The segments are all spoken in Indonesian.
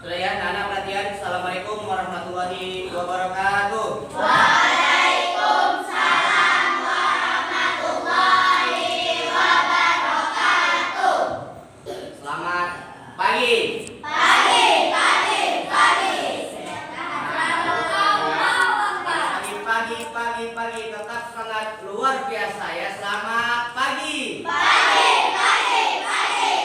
Sudah ya, anak perhatian. Assalamualaikum warahmatullahi wabarakatuh. Waalaikumsalam warahmatullahi wabarakatuh. Selamat pagi. Pagi. Pagi tetap semangat luar biasa ya. Selamat pagi. Pagi.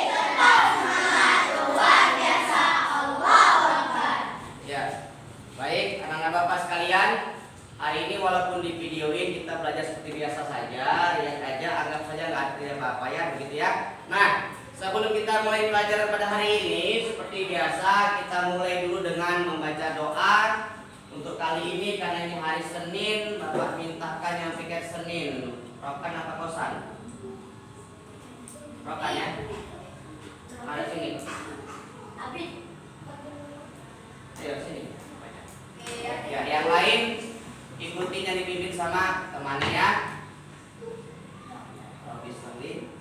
Tetap semangat luar biasa. Allahu Akbar. Ya. Baik, anak-anak Bapak sekalian, hari ini walaupun di videoin kita belajar seperti biasa saja, lihat aja, anggap saja nggak ada apa-apa ya, begitu ya. Nah, sebelum kita mulai belajar pada hari ini, seperti biasa kita mulai dulu dengan membaca doa. Untuk kali ini karena ini hari Senin, Bapak mintakan yang pikir Senin. Rokan apa kosan? Rokan ya. Ada sini. Ayo sini. Ya, yang lain ikutinya dipimpin sama temannya ya. Rabbi sholli.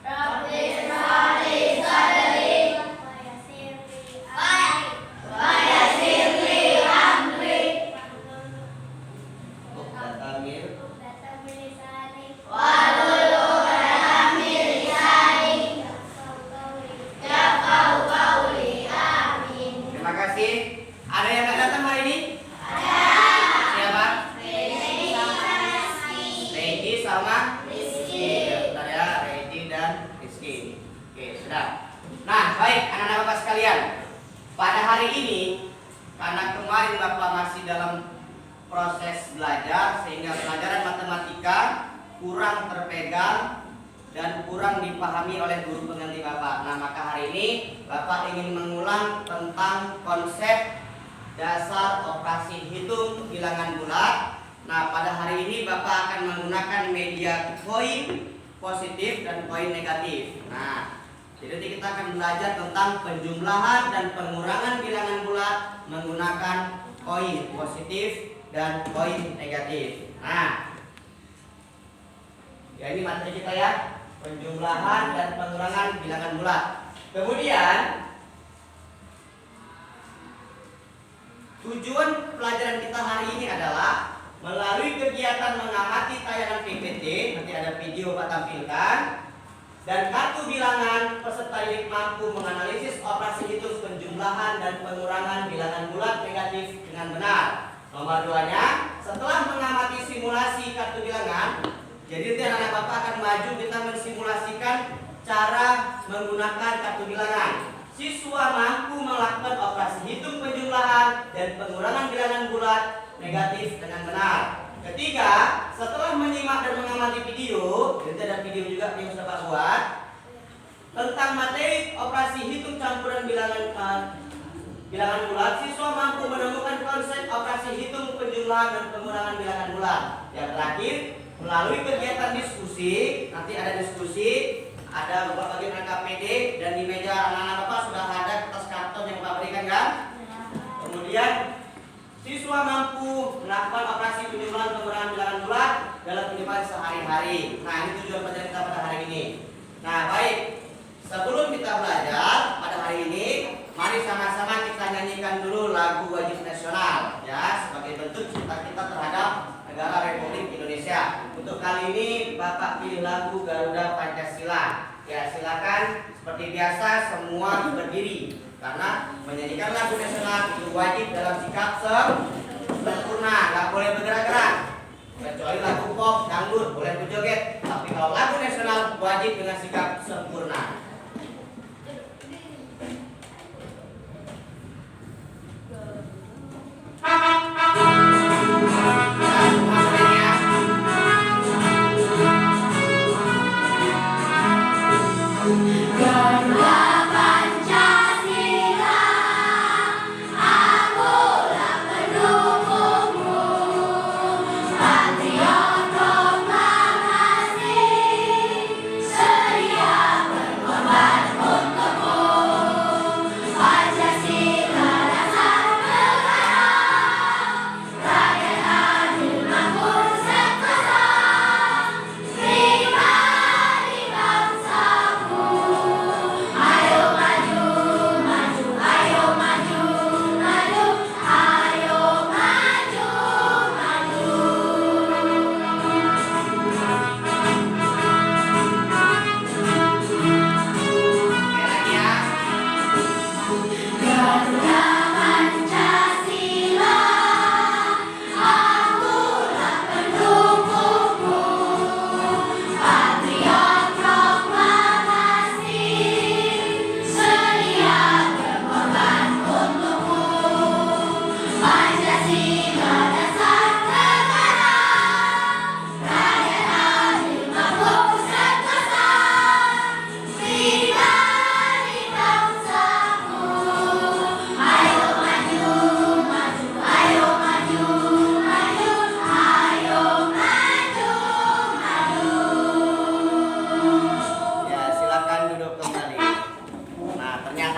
Rabbi sholli sadri wa yassir li amri Uqdatamir. wahlul 'uqdatam min lisani yafqahu qawli. Amin. Terima kasih. Ada yang nggak datang hari ini? Siapa? Regi sama Rizky. Ya, bentar ya, Regi dan Rizky. Oke, sudah. Nah, baik anak-anak Bapak sekalian. Pada hari ini, karena kemarin Bapak masih dalam proses belajar, sehingga pelajaran matematika kurang terpegang dan kurang dipahami oleh guru pengganti Bapak. Nah, maka hari ini Bapak ingin mengulang tentang konsep dasar operasi hitung bilangan bulat. Nah, pada hari ini Bapak akan menggunakan media koin positif dan koin negatif. Nah, jadi kita akan belajar tentang penjumlahan dan pengurangan bilangan bulat menggunakan koin positif dan koin negatif. Nah, ya ini materi kita ya, penjumlahan dan pengurangan bilangan bulat. Kemudian tujuan pelajaran kita hari ini adalah melalui kegiatan mengamati tayangan PPT, nanti ada video Pak tampilkan, dan kartu bilangan, peserta didik mampu menganalisis operasi hitung penjumlahan dan pengurangan bilangan bulat negatif dengan benar. Nomor 2-nya, setelah mengamati simulasi kartu bilangan, jadi nanti anak-anak Bapak akan maju kita mensimulasikan cara menggunakan kartu bilangan. Siswa mampu melakukan operasi hitung penjumlahan dan pengurangan bilangan bulat negatif dengan benar. Ketiga, setelah menyimak dan mengamati video, jadi ada video juga yang sudah Bapak buat tentang materi operasi hitung campuran bilangan bulat, siswa mampu menemukan konsep operasi hitung penjumlahan dan pengurangan bilangan bulat. Yang terakhir, melalui kegiatan diskusi, nanti ada diskusi, ada beberapa bagian KPD, dan di meja anak-anak Bapak sudah ada kertas karton yang Bapak berikan kan? Kemudian siswa mampu melakukan operasi penjumlahan pengurangan bilangan bulat dalam kehidupan sehari-hari. Nah, ini tujuan pelajaran kita pada hari ini. Nah, baik. Sebelum kita belajar pada hari ini, mari sama-sama kita nyanyikan dulu lagu wajib nasional ya, sebagai bentuk cinta kita terhadap negara Republik Indonesia. Untuk kali ini Bapak pilih lagu Garuda Pancasila. Ya, silakan seperti biasa semua berdiri karena menyanyikan lagu nasional itu wajib dalam sikap sempurna, nggak boleh bergerak-gerak. Kecuali lagu pop, dangdut boleh berjoget, tapi kalau lagu nasional wajib dengan sikap sempurna. Garuda Pancasila, akulah pendukungmu, patriot proklamasi, sedia berkorban.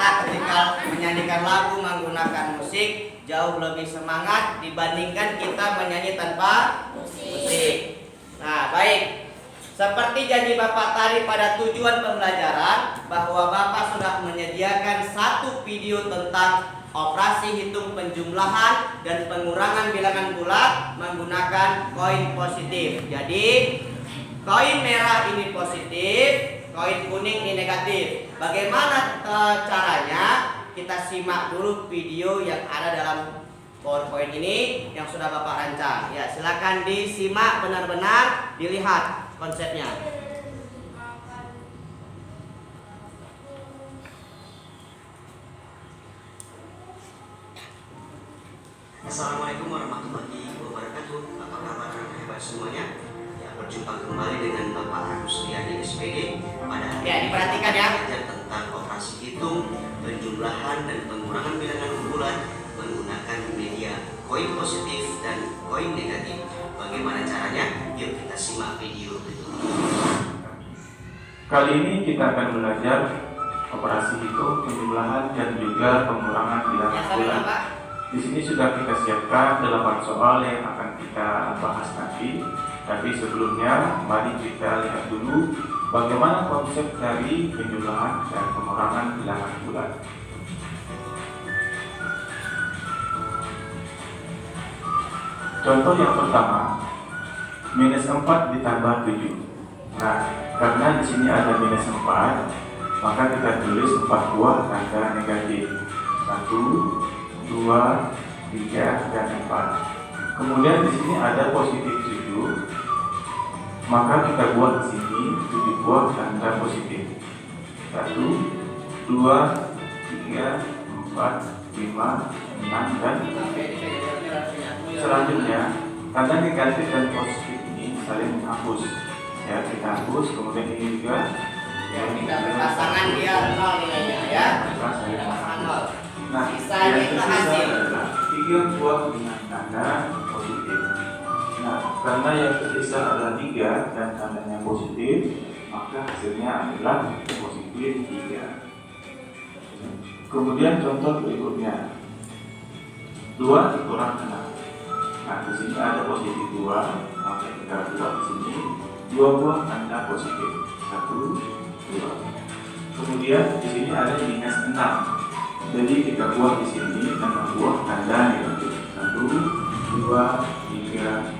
kita ketika menyanyikan lagu menggunakan musik jauh lebih semangat dibandingkan kita menyanyi tanpa musik. Nah, baik. Seperti janji Bapak tadi pada tujuan pembelajaran bahwa Bapak sudah menyediakan satu video tentang operasi hitung penjumlahan dan pengurangan bilangan bulat menggunakan koin positif. Jadi koin merah ini positif, koin kuning ini negatif. Bagaimana caranya? Kita simak dulu video yang ada dalam PowerPoint ini yang sudah Bapak rancang. Ya, silakan disimak benar-benar, dilihat konsepnya. Assalamualaikum warahmatullahi wabarakatuh. Apa kabar hebat semuanya? Ya, berjumpa kembali dengan Bapak Agus Riyadi SPD pada hari Ya, diperhatikan ya. belajar tentang operasi hitung, penjumlahan dan pengurangan bilangan bulat menggunakan media koin positif dan koin negatif. Bagaimana caranya? Yuk kita simak video berikut. Kali ini kita akan belajar operasi hitung, penjumlahan dan juga pengurangan bilangan Ya, bulat. Bapak. Di sini sudah kita siapkan 8 soal yang akan kita bahas nanti. Tapi sebelumnya, mari kita lihat dulu bagaimana konsep dari penjumlahan dan pengurangan bilangan bulat. Contoh yang pertama, minus 4 ditambah 7. Nah, karena di sini ada minus 4, maka kita tulis 4 buah tanda negatif. 1, 2, 3, dan 4. Kemudian di sini ada positif 7, maka kita buat di sini 7 buah tanda positif. 1, 2, 3, 4, 5, 6, dan selanjutnya tanda negatif dan positif ini saling menghapus. Ya, kita hapus. Kemudian ini juga Ya, tidak berpasangan dia 0 nilainya ya. Tidak pasangan 0. Nah, Sisanya yang itu tersisa hasil. adalah 3 buah dengan tanda positif. Nah, karena yang tersisa adalah 3 dan tandanya positif, maka hasilnya adalah positif 3. Kemudian contoh berikutnya, 2 dikurang 6. Nah, di sini ada positif 2, maka kita buat di sini 2 buah tanda positif. 1, 2. Kemudian di sini ada minus 6. Jadi kita buat di sini 6 buah tanda negatif. 1, 2, 3,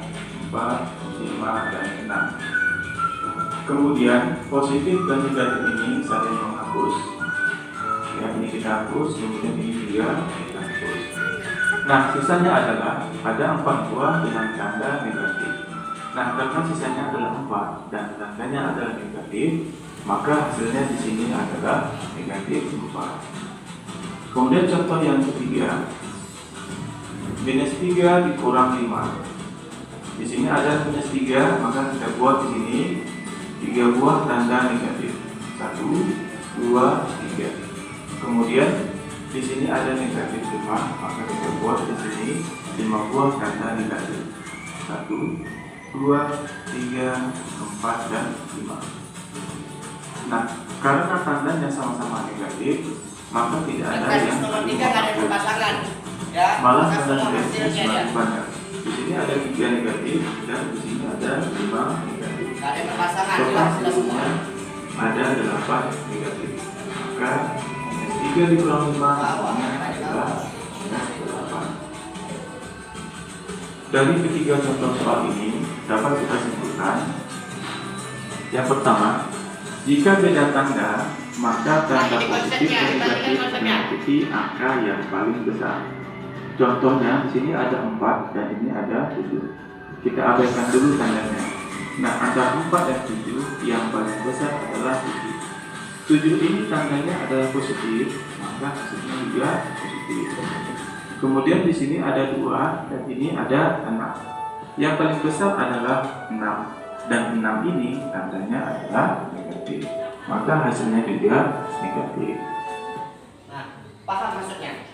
4, 5, dan 6. Kemudian positif dan negatif ini saling menghapus. Ya, ini kita hapus, kemudian ini juga kita hapus. Nah, sisanya adalah ada 4 buah dengan tanda negatif. Nah, karena sisanya adalah 4 dan tandanya adalah negatif, maka hasilnya di sini adalah negatif 4. Kemudian contoh yang ketiga, minus 3 dikurang 5. Di sini ada minus 3, maka kita buat di sini 3 buah tanda negatif. 1, 2, 3. Kemudian di sini ada negatif 5, maka kita buat di sini 5 buah tanda negatif. 1, 2, 3, 4, dan 5. Nah, karena tandanya sama-sama negatif, maka tidak ada Kasus yang nomor 3 nggak ada berpasangan. Ya, malah maka semua tanda hasilnya negatifnya dia. semakin banyak. Di sini ada 3 negatif dan di sini ada 5 negatif. Nggak ada berpasangan, Total jelas jelas semua. hasilnya ada 8 negatif. Maka minus 3 dikurang 5 hasilnya adalah minus 8. Dari ketiga contoh soal ini dapat kita simpulkan. Yang pertama, jika beda tanda, maka tanda ini positif konsepnya, dan kita negatif lihat konsepnya. mengikuti angka yang paling besar. Contohnya, di sini ada 4 dan ini ada 7. Kita abaikan dulu tandanya. Nah, antara 4 dan 7 yang paling besar adalah 7. 7 ini tandanya adalah positif, maka hasilnya juga positif. Kemudian di sini ada 2 dan ini ada 6. Yang paling besar adalah 6 dan 6 ini tandanya adalah negatif. Maka hasilnya juga negatif. Nah, paham maksudnya?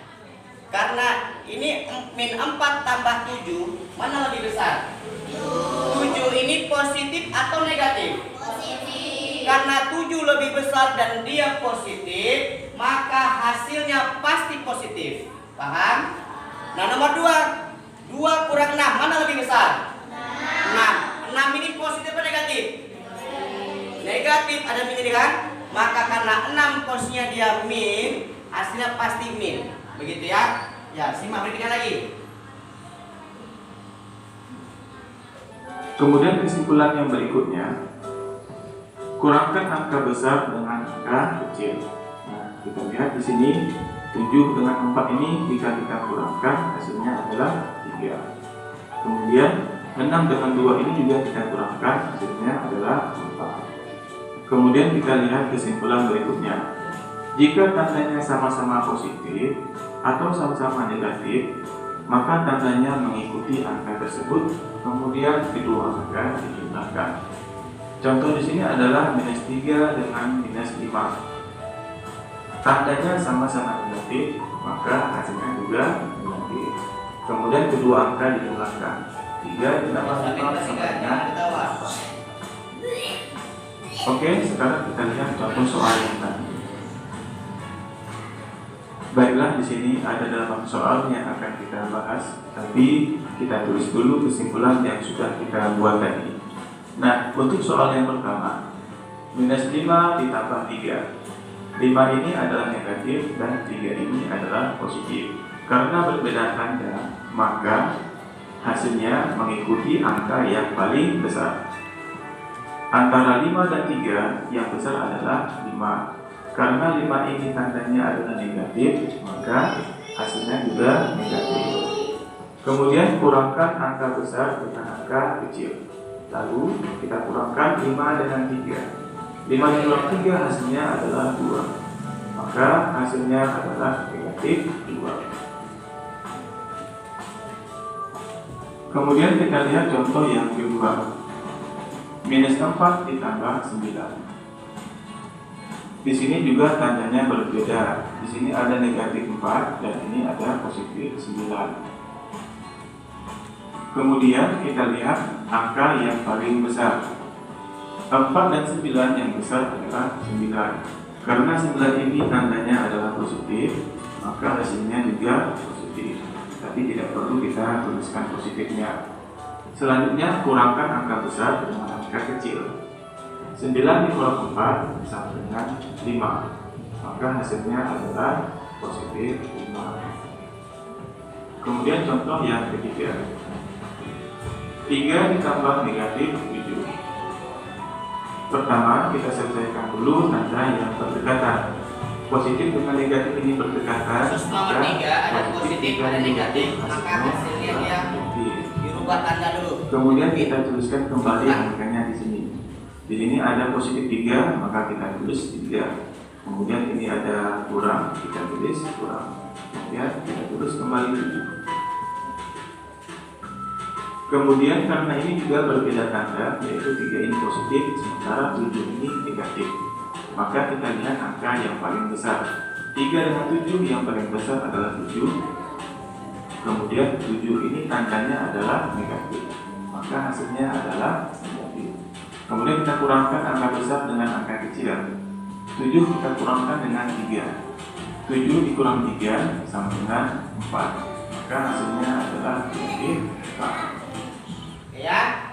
Karena ini min 4 tambah 7, mana lebih besar? 7 ini positif atau negatif? Positif. Karena 7 lebih besar dan dia positif, maka hasilnya pasti positif. Paham? Nah, nomor 2. 2 kurang 6, mana lebih besar? 6. 6 ini positif atau negatif? Negatif, ada min ini kan? Maka karena 6 posisinya dia min, hasilnya pasti min. Begitu ya? Ya, simak berikutnya lagi. Kemudian kesimpulan yang berikutnya, kurangkan angka besar dengan angka kecil. Nah, kita lihat di sini 7 dengan 4 ini jika kita kurangkan hasilnya adalah 3. Kemudian 6 dengan 2 ini juga kita kurangkan hasilnya adalah 4. Kemudian kita lihat kesimpulan berikutnya. Jika tandanya sama-sama positif atau sama-sama negatif, maka tandanya mengikuti angka tersebut, kemudian kedua angka dijumlahkan. Contoh di sini adalah -3 dengan -5. Tandanya sama-sama negatif, maka hasilnya juga negatif. Kemudian kedua angka dijumlahkan. 3 ditambah 5 sama dengan. Oke, sekarang kita lihat contoh soal yang tadi. Baiklah, di sini ada 8 soal yang akan kita bahas, tapi kita tulis dulu kesimpulan yang sudah kita buat tadi. Nah, untuk soal yang pertama, -5 ditambah 3. 5 ini adalah negatif dan 3 ini adalah positif. Karena berbeda tanda, maka hasilnya mengikuti angka yang paling besar. Antara 5 dan 3, yang besar adalah 5. Karena 5 ini tandanya adalah negatif, maka hasilnya juga negatif. Kemudian kurangkan angka besar dengan angka kecil. Lalu kita kurangkan 5 dengan 3. 5 dikurang 3 hasilnya adalah 2. Maka hasilnya adalah negatif 2. Kemudian kita lihat contoh yang kedua. -4 ditambah 9. Di sini juga tandanya berbeda. Di sini ada negatif 4 dan ini ada positif 9. Kemudian kita lihat angka yang paling besar. 4 dan 9 yang besar adalah 9. Karena 9 ini tandanya adalah positif, maka hasilnya juga positif. Tapi tidak perlu kita tuliskan positifnya. Selanjutnya kurangkan angka besar dengan angka kecil. 9 dikurang 4 sama dengan 5. Maka hasilnya adalah positif 5. Kemudian contoh yang ketiga. 3 ditambah negatif 7. Pertama, kita selesaikan dulu tanda yang berdekatan. Positif dengan negatif ini berdekatan. Kasus nomor 3 ada positif, ada negatif, maka hasilnya dia dirubah tanda dulu. Kemudian kita tuliskan kembali angkanya di sini. Di sini ada positif 3, maka kita tulis 3. Kemudian ini ada kurang, kita tulis kurang. Kemudian kita tulis kembali 7. Kemudian karena ini juga berbeda tanda, yaitu 3 ini positif, sementara 7 ini negatif. Maka kita lihat angka yang paling besar. 3 dengan 7 yang paling besar adalah 7. Kemudian 7 ini tandanya adalah negatif. Maka hasilnya adalah negatif. Kemudian kita kurangkan angka besar dengan angka kecil. 7 kita kurangkan dengan 3. 7 dikurang 3 sama dengan 4. Maka hasilnya adalah negatif 4. Ya,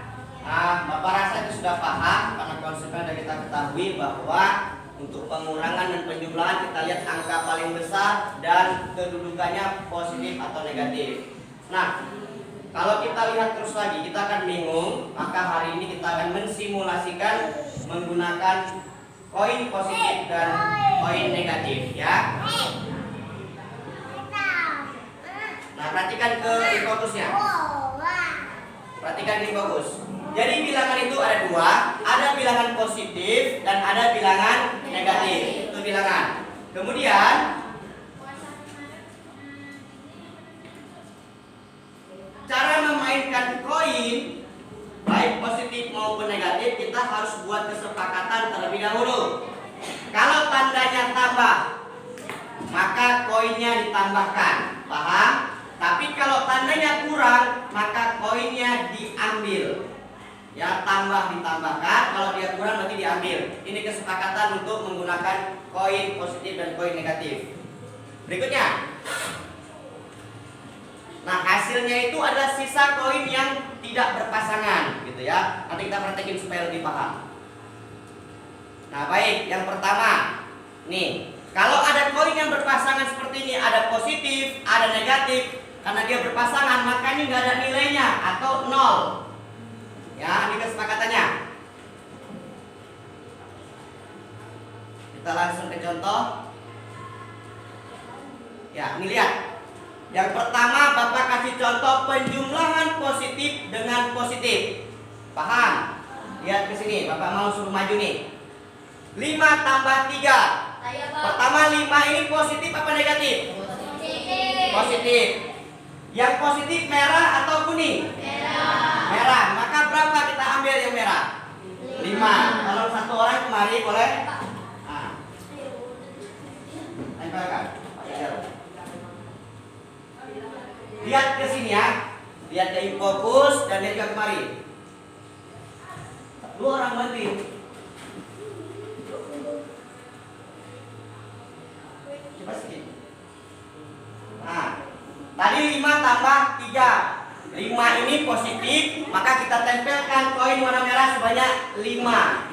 Bapak rasa itu sudah paham karena konsepnya sudah kita ketahui bahwa untuk pengurangan dan penjumlahan kita lihat angka paling besar dan kedudukannya positif atau negatif. Nah, kalau kita lihat terus lagi kita akan bingung, maka hari ini kita akan mensimulasikan menggunakan koin positif dan koin negatif ya. Nah, perhatikan ke fokusnya. Perhatikan ini fokus. Jadi bilangan itu ada 2, ada bilangan positif dan ada bilangan negatif. Itu bilangan. Kemudian cara memainkan koin baik positif maupun negatif kita harus buat kesepakatan terlebih dahulu. Kalau tandanya tambah, maka koinnya ditambahkan. Paham? Tapi kalau tandanya kurang, maka koinnya diambil. Ya, tambah ditambahkan, kalau dia kurang berarti diambil. Ini kesepakatan untuk menggunakan koin positif dan koin negatif. Berikutnya. Nah, hasilnya itu adalah sisa koin yang tidak berpasangan, gitu ya. Nanti kita praktekin supaya lebih paham. Nah, baik, yang pertama, nih, kalau ada koin yang berpasangan seperti ini, ada positif, ada negatif, karena dia berpasangan, maka ini nggak ada nilainya atau 0. Ya, ini kesepakatannya. Kita langsung ke contoh. Ya, ini lihat. Yang pertama, Bapak kasih contoh penjumlahan positif dengan positif. Paham? Lihat ke sini, Bapak mau suruh maju nih. 5 tambah 3. Pertama, 5 ini positif apa negatif? Positif. Yang positif merah atau kuning? Merah. Maka berapa kita ambil yang merah? 5. Kalau satu orang kemari boleh? Nah. Tempelkan. Lihat ke sini ya. Lihat ke fokus dan lihat ke kemari. Dua orang bantuin. Coba sedikit. Nah, tadi 5 tambah 3. 5 ini positif, maka kita tempelkan koin warna merah sebanyak 5.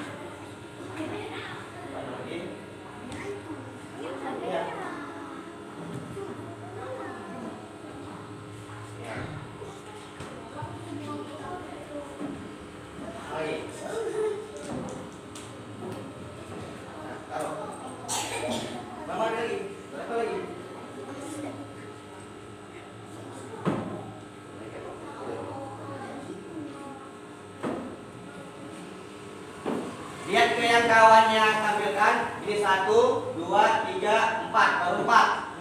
Lihat ke yang kawannya tampilkan. Ini 1, 2, 3, 4. Baru 4.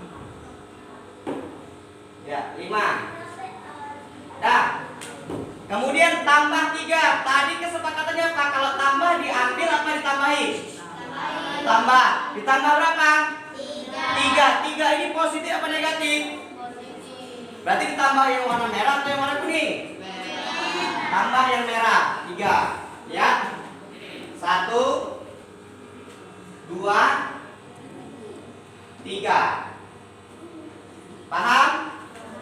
Ya, 5. Dah. Kemudian tambah 3. Tadi kesepakatannya apa? Kalau tambah diambil apa ditambahi? Tambah. Ditambah berapa? 3. 3 ini positif apa negatif? Berarti ditambah yang warna merah atau yang warna kuning? Tambah yang merah. 3. Ya. 1, 2, 3. Paham?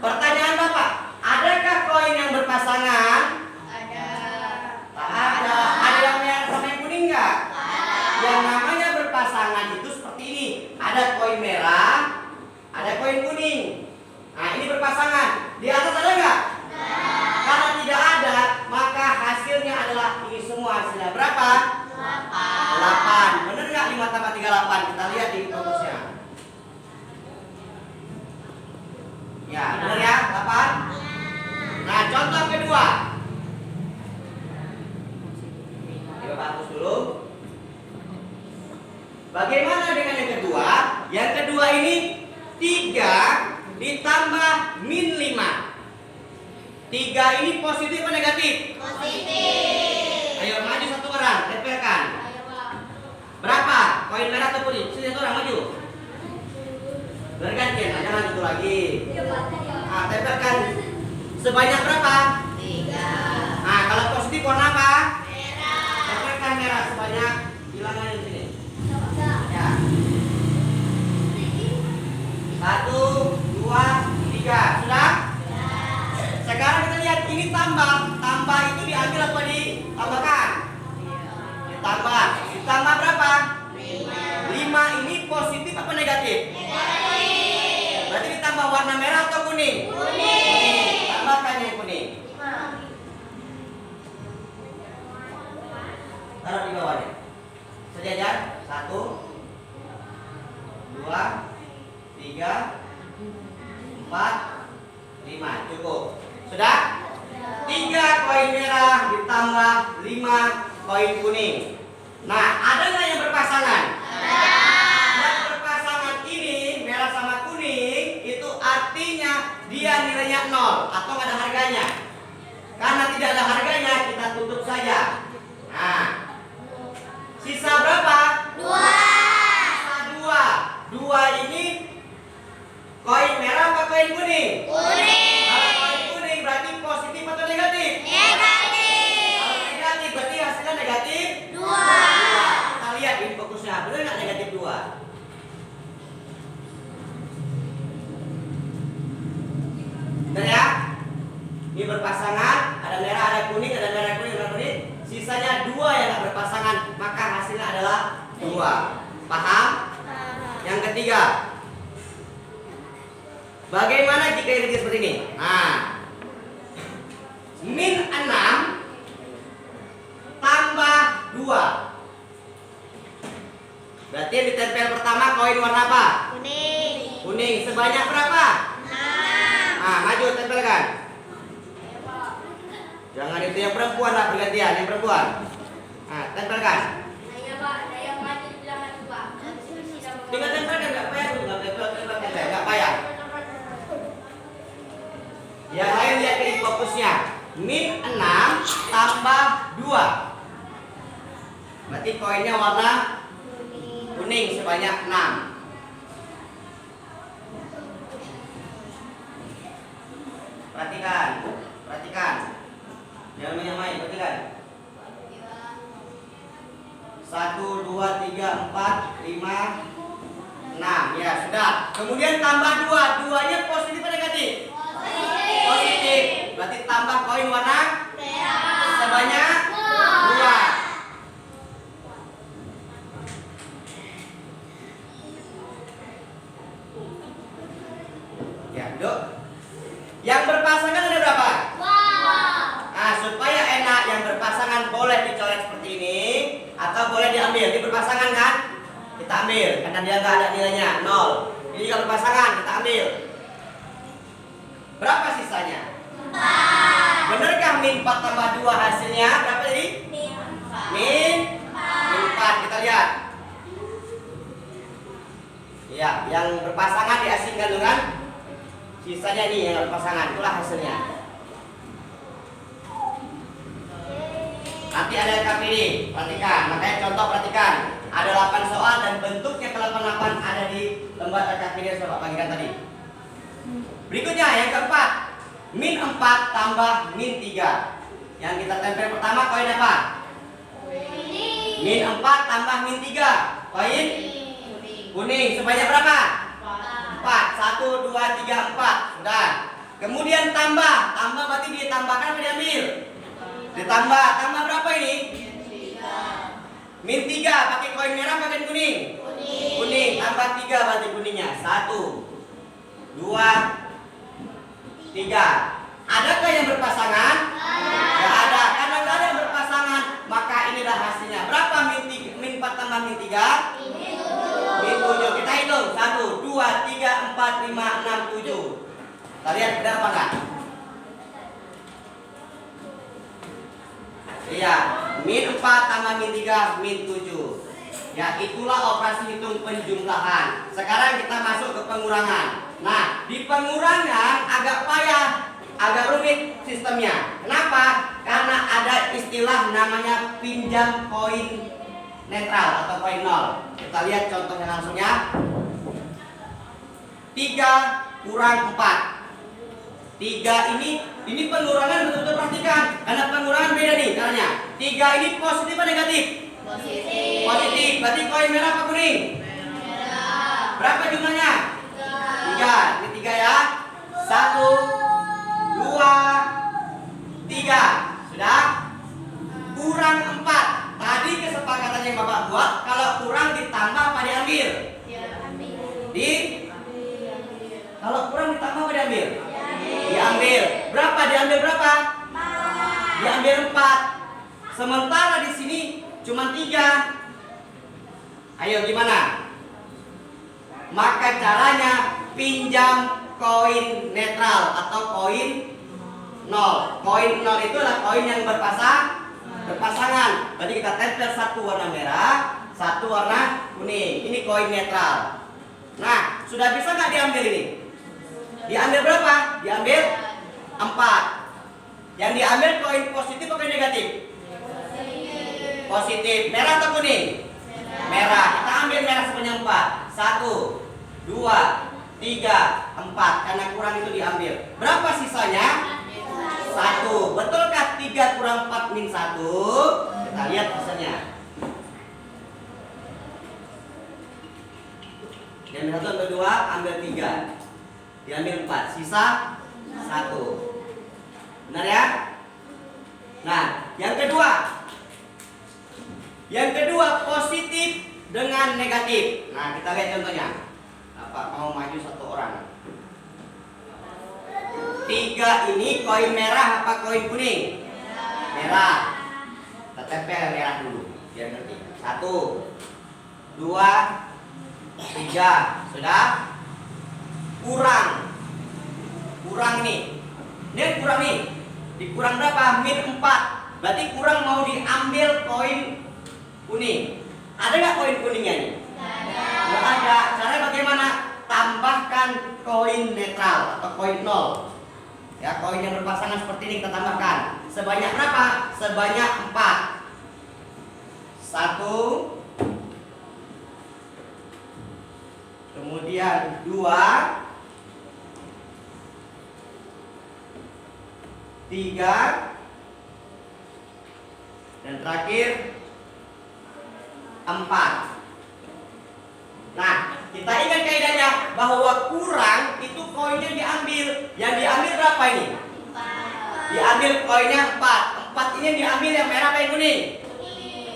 Pertanyaan Bapak, adakah koin yang berpasangan? Ada. Tak ada. Ada yang merah sama yang kuning nggak? Yang namanya berpasangan itu seperti ini. Ada koin merah, ada koin kuning. Nah, ini berpasangan. Di atas ada nggak? Karena tidak ada, maka hasilnya adalah ini semua. Hasilnya berapa? 8. Bener nggak 5 tambah 3 8? Kita lihat di fokusnya. Ya, bener ya 8. Nah, contoh kedua. Coba hapus dulu. Bagaimana dengan yang kedua? Yang kedua ini 3 ditambah min 5. 3 ini positif atau negatif? Positif. Ayo maju satu orang, tempelkan. Berapa? Koin merah atau kuning? Sini satu orang maju. Bergantian, jangan satu lagi. Nah, tempelkan sebanyak berapa? 3. Nah, kalau positif warna apa? Merah. Tempelkan merah sebanyak, hilangkan di sini. Ya. 1, 2, 3. Sudah? Sekarang kita lihat ini tambah. Tambah itu diambil apa ditambahkan? Ditambah. Ditambah berapa? 5 ini positif apa negatif? Negatif. Berarti ditambah warna merah atau kuning? Kuning. Tambahkan yang kuning. Taruh di bawahnya. Sejajar. 1, 2, 3, 4, 5. Cukup. Sudah? 3 koin merah ditambah 5 koin kuning. Nah, ada nggak yang berpasangan? Yang berpasangan ini merah sama kuning itu artinya dia nilainya 0 atau nggak ada harganya. Karena tidak ada harganya kita tutup saja. Nah, sisa berapa? 2. Sisa 2. 2 ini koin merah apa koin kuning? Kuning. Kalau koin kuning berarti positif atau negatif? Negatif. Kalau negatif berarti hasilnya negatif 2. Kita lihat ini fokusnya, benar nggak negatif 2? berpasangan, ada merah, ada kuning, ada merah, kuning, merah, kuning. Sisanya 2 yang nggak berpasangan, maka hasilnya adalah 2. Paham? Yang ketiga, bagaimana jika ini seperti ini? Nah, min 6 tambah 2. Berarti yang ditempel pertama koin warna apa? Kuning. Kuning. Sebanyak berapa? 6. Nah, maju tempelkan. Jangan itu yang perempuan lah, bergantian yang perempuan. Nah, tempelkan. Tinggal tempelkan, nggak payah, nggak payah. Yang lain lihat ke fokusnya. Min 6 tambah 2. Berarti koinnya warna kuning sebanyak 6. Perhatikan, perhatikan. Jangan menyamai, perhatikan. 1, 2, 3, 4, 5, 6. Ya, sudah. Kemudian tambah 2. 2-nya positif atau negatif? Positif. Berarti tambah koin warna sebanyak 2. Ya, duduk. Yang berpasangan ada berapa? Nah, supaya enak, yang berpasangan boleh dicoret seperti ini atau boleh diambil. Ini berpasangan kan? Kita ambil karena dia nggak ada nilainya 0. Ini juga berpasangan, kita ambil. Berapa sisanya? 4. Benarkah min 4 tambah 2 hasilnya berapa tadi? Min 4. Kita lihat. Ya, yang berpasangan diasingkan dengan sisanya ini yang berpasangan. Itulah hasilnya. Nanti ada KPD, perhatikan. Makanya contoh perhatikan. Ada 8 soal dan bentuknya ke-88 ada di lembar KPD yang Bapak bagikan tadi. Berikutnya yang keempat, min 4 tambah min 3. Yang kita tempel pertama koin apa? Min 4 tambah min 3. Koin kuning. Sebanyak berapa? 4. 1, 2, 3, 4. Sudah. Kemudian tambah. Tambah berarti ditambahkan apa diambil? Ditambah. Tambah berapa ini? Min 3. Pakai koin merah, pakai kuning? Kuning. Tambah 3 berarti kuningnya. 1, 2, 3. Adakah yang berpasangan? Tidak ada. Karena tidak ada yang berpasangan, maka inilah hasilnya. Berapa min 4 tambah min 3? Min 7. Kita hitung. 1, 2, 3, 4, 5, 6, 7. Kita lihat benar apa enggak? Iya. Min 4 tambah min 3, min 7. Ya, itulah operasi hitung penjumlahan. Sekarang kita masuk ke pengurangan. Nah, di pengurangan agak payah, agak rumit sistemnya. Kenapa? Karena ada istilah namanya pinjam koin netral atau koin 0. Kita lihat contohnya langsungnya. 3 kurang 4. 3 ini pengurangan, betul-betul perhatikan. Karena pengurangan beda nih caranya. 3 ini positif atau negatif? Positif. Berarti koin merah apa kuning? Merah. Berapa jumlahnya? 3. Ini 3 ya. 1, 2, 3. Sudah? Kurang 4. Tadi kesepakatan yang Bapak buat, kalau kurang ditambah apa diambil? Kalau kurang ditambah apa diambil? Diambil. Berapa? Diambil berapa? 4. Diambil 4. Sementara di sini cuma 3. Ayo gimana? Maka caranya pinjam koin netral atau koin 0. Koin 0 itu adalah koin yang berpasangan. Tadi kita tempel satu warna merah, satu warna kuning. Ini koin netral. Nah, sudah bisa nggak diambil ini? Diambil berapa? Diambil 4. Yang diambil koin positif atau negatif? Positif. Merah atau kuning? Merah. Kita ambil merah sebanyak 4. 1, 2, 3, 4. Karena kurang itu diambil. Berapa sisanya? 1. Betulkah 3 kurang 4 min 1? Kita lihat hasilnya. Diambil 1, ambil 2, ambil 3. Diambil 4. Sisa 1. Benar ya? Nah, yang kedua. Yang kedua positif dengan negatif. Nah, kita lihat contohnya. Apa mau maju satu orang? 3 ini koin merah apa koin kuning? Merah. Kita tempel merah dulu biar ngerti. 1, 2, 3. Sudah? Kurang nih. Ini kurang nih. Dikurang berapa? Min 4. Berarti kurang mau diambil koin kuning. Ada nggak koin kuningnya nih? Nggak ada. Caranya bagaimana? Tambahkan koin netral atau koin 0. Ya, koin yang berpasangan seperti ini kita tambahkan. Sebanyak berapa? Sebanyak 4. 1, kemudian 2, 3, dan terakhir 4. Nah, kita ingat kaidahnya bahwa kurang itu koinnya diambil. Yang diambil berapa ini? 4. Diambil koinnya 4. 4 ini diambil yang merah apa yang kuning?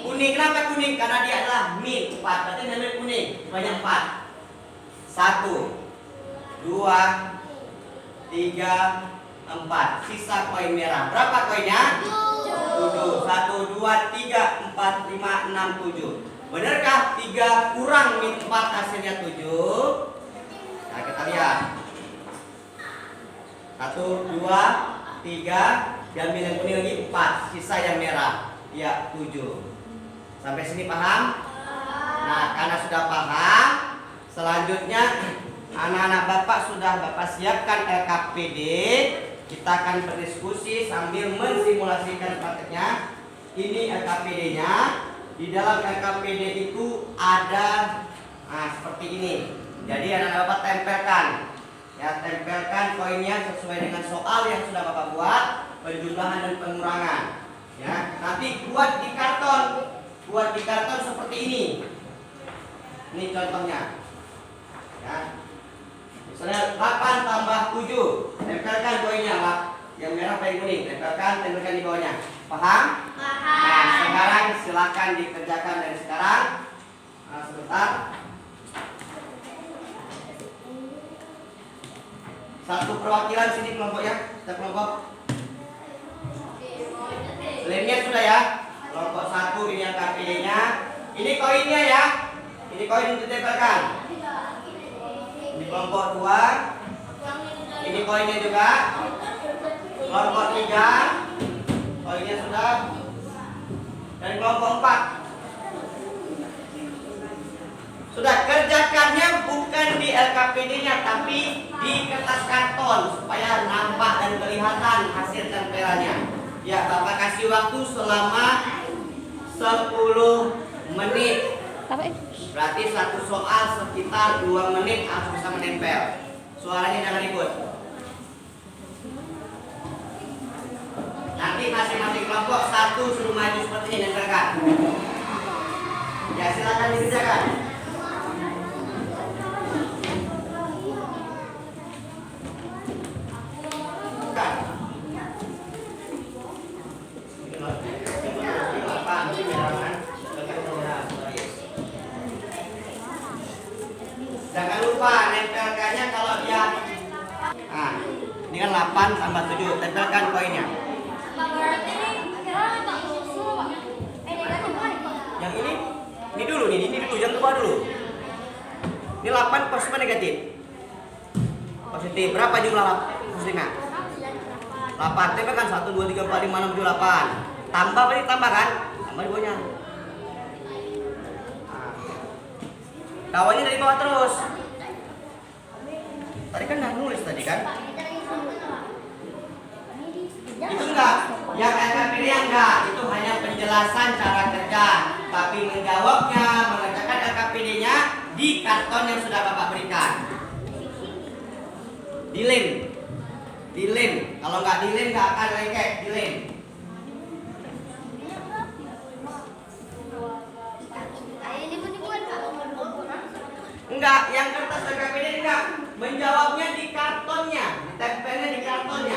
Kuning. Kenapa kuning? Karena dia adalah min 4. Berarti diambil kuning. Banyak 4. 1, 2, 3, 4. Sisa koin merah. Berapa koinnya? 7. 1, 2, 3, 4, 5, 6, 7. Benarkah 3 kurang min 4 hasilnya 7? Nah, kita lihat. 1, 2, 3. Diambil yang kuning lagi 4. Sisa yang merah. Ya, 7. Sampai sini paham? Nah, karena sudah paham, selanjutnya anak-anak Bapak sudah Bapak siapkan LKPD. Kita akan berdiskusi sambil mensimulasikan prakteknya. Ini LKPD-nya. Di dalam LKPD itu ada seperti ini. Jadi anak-anak Bapak tempelkan. Ya, tempelkan koinnya sesuai dengan soal yang sudah Bapak buat, penjumlahan dan pengurangan. Ya, nanti buat di karton. Buat di karton seperti ini. Ini contohnya. Ya. Misalnya 8 tambah 7. Tempelkan koinnya, Pak. Yang merah apa yang kuning? Tempelkan di bawahnya. Paham? Paham. Nah, sekarang silakan dikerjakan dari sekarang. Sebentar. Satu perwakilan sini kelompoknya. Setiap kelompok. Lemnya sudah ya. Kelompok 1 ini yang KPD-nya. Ini koinnya ya. Ini koin untuk ditempelkan. Di kelompok 2. Ini koinnya juga. Kelompok 3. Koinnya sudah. Dan kelompok 4. Sudah, kerjakannya bukan di LKPD-nya tapi di kertas karton supaya nampak dan kelihatan hasil tempelannya. Ya, Bapak kasih waktu selama 10 menit. Berarti satu soal sekitar 2 menit harus bisa menempel. Suaranya jangan ribut. Nanti masing-masing kelompok 1 suruh maju seperti ini nempelkan. Ya, silakan dikerjakan. Jangan lupa nempelkannya kalau dia ini kan 8 tambah 7, tempelkan koinnya. Yang ini dulu nih, ini dulu, jangan lupa dulu. Ini 8 positif apa negatif? Positif. Berapa jumlah positifnya? 8. Tempelkan 1, 2, 3, 4, 5, 6, 7, 8. Tambah berarti tambah kan? Tambah di bawahnya. Kawannya dari bawah terus. Tadi kan udah nulis tadi kan? Itu enggak. Yang LKPD enggak. Itu hanya penjelasan cara kerja. Tapi menjawabnya, mengerjakan LKPD-nya di karton yang sudah Bapak berikan. Dilem. Kalau nggak dilem nggak akan lengket. Dilem. Enggak, yang kertas LKPD enggak. Menjawabnya di kartonnya, ditempelnya di kartonnya.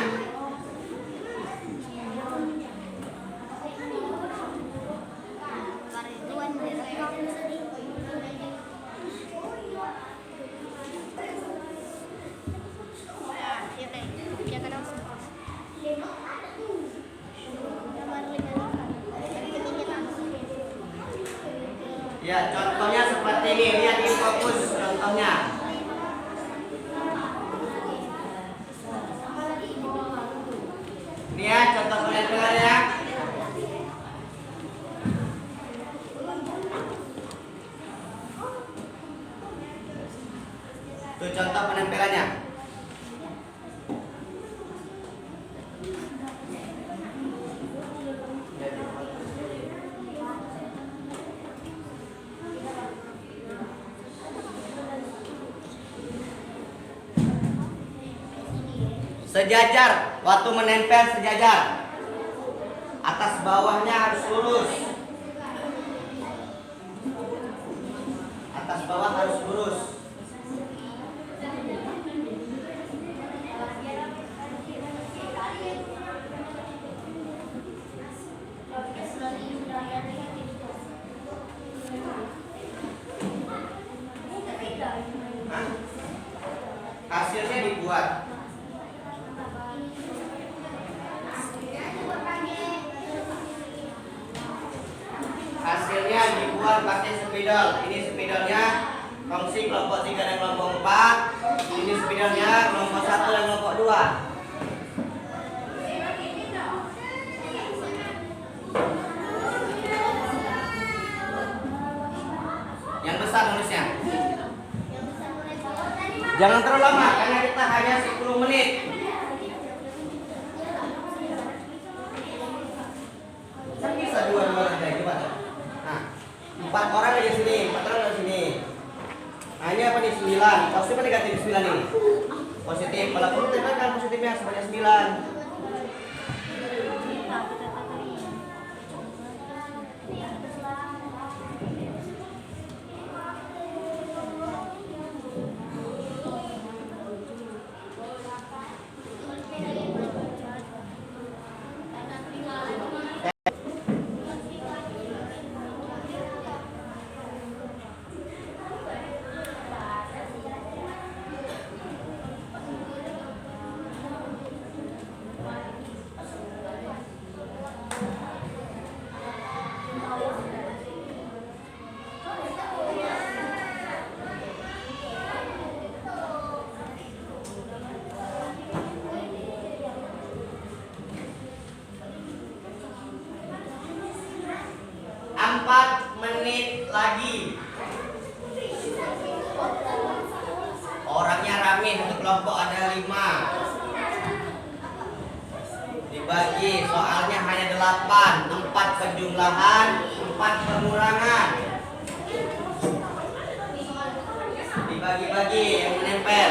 Itu contoh penempelannya. Sejajar, waktu menempel sejajar. Atas bawahnya harus lurus. Atas bawah harus lurus. Hasilnya dibuat. Hasilnya dibuat pakai spidol. Ini spidolnya fungsi kelompok 3 dan kelompok 4. Ini spidolnya kelompok 1 dan kelompok 2. Yang besar nulisnya. Jangan terlalu lama karena kita hanya 10 menit. Kan bisa dua-dua aja gimana? Nah, 4 orang aja sini, 4 orang di sini. Nah, ini apa nih 9? Positif atau negatif 9 ini? Positif. Kalau positif kan positifnya sebanyak 9. Menit lagi. Orangnya rame, satu kelompok ada 5. Dibagi, soalnya hanya 8. 4 penjumlahan, 4 pengurangan. Dibagi-bagi yang menempel.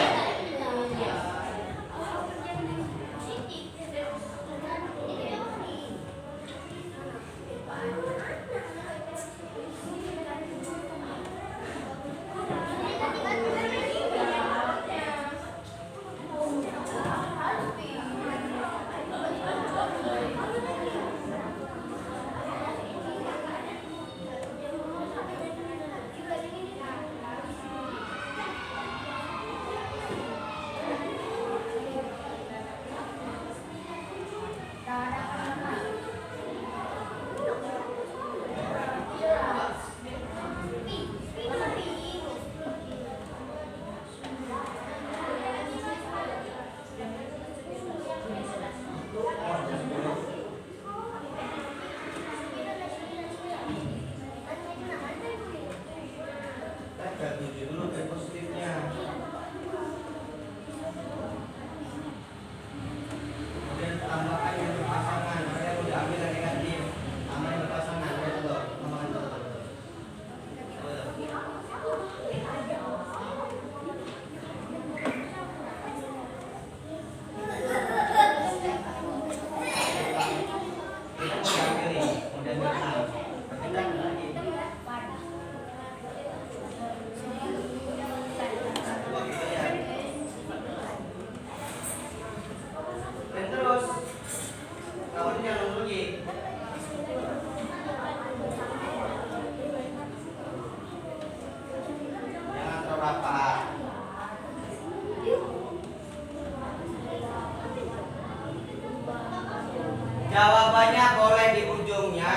Jawabannya boleh di ujungnya,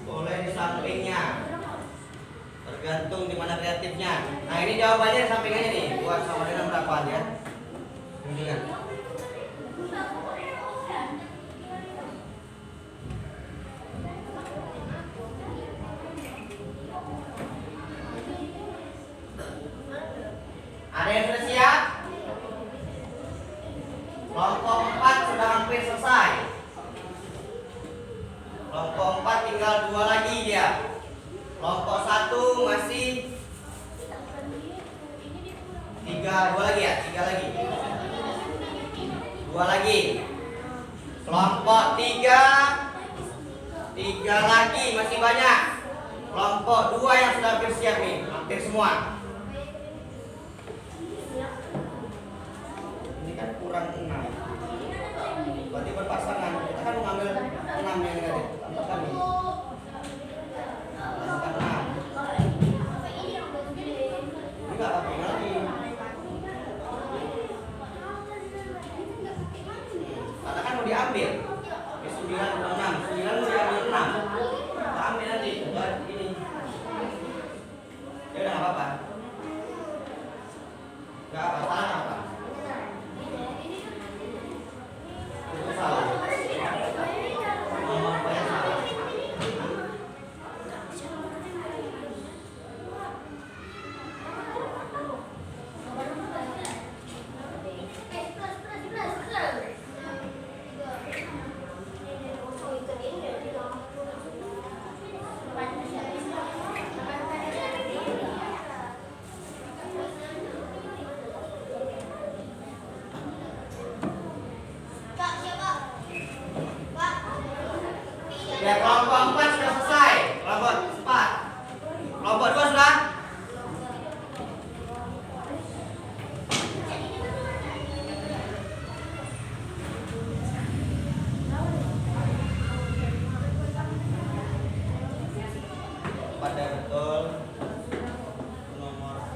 boleh di sampingnya, tergantung di mana kreatifnya. Nah, ini jawabannya di sampingnya nih, buat sama dengan berapaan ya? Ujungnya. Ada yang sudah siap? Kelompok 4 sudah hampir selesai. Kelompok 4 tinggal 2 lagi dia. Kelompok 1 masih 2 lagi ya? 3 lagi. 2 lagi. Kelompok 3 lagi, masih banyak. Kelompok 2 yang sudah hampir siap nih, hampir semua. Ini kan kurang 6. Berarti berpasangan. Kita kan mengambil 6 yang negatif. Tambahkan nih. Tambahkan 6. Ini nggak apa-apa lagi. Karena kan mau diambil. Oke, 9 atau 6. 9 mau diambil 6. Kita ambil nanti. Buat ini. Ya udah nggak apa-apa. Nggak apa, salah apa? Itu salah. Nomor apa yang salah? Ya, kelompok 4 sudah selesai. Kelompok 4. Kelompok 2 sudah? Pada betul nomor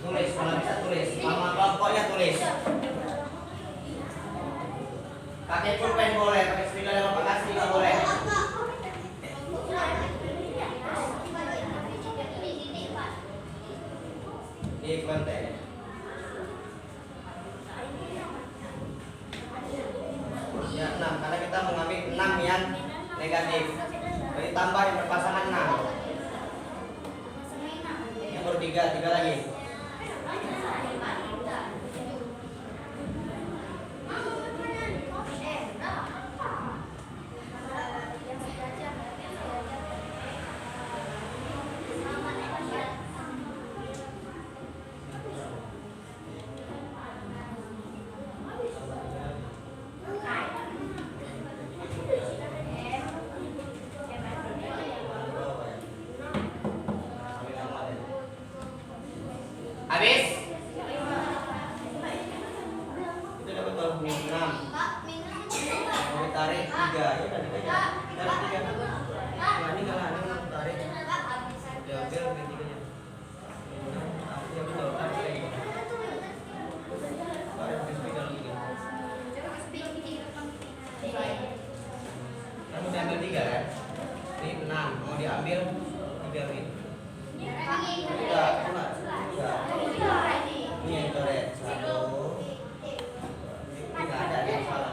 tulis, kalau bisa tulis. Nama kelompoknya tulis. Pakai pulpen boleh, pakai spidol yang makasih juga boleh. Ini konten. Ya 6, karena kita mengambil 6 yang negatif. Jadi tambah yang berpasangan 6. Yang baru 3 lagi. Habis? Itu dapat betul 6. Mau tarik 3. Ya udah dikanya. Tarik 3. Nah, ini enggak lah, ini tarik. Diambil ke 3-nya. Ya betul, tarik lagi. Tarik ke spidol lagi. Kamu diambil 3 kan? Ini 6, mau diambil 3 nih. Enggak. Ini yang coret 1. Ini nggak ada yang salah.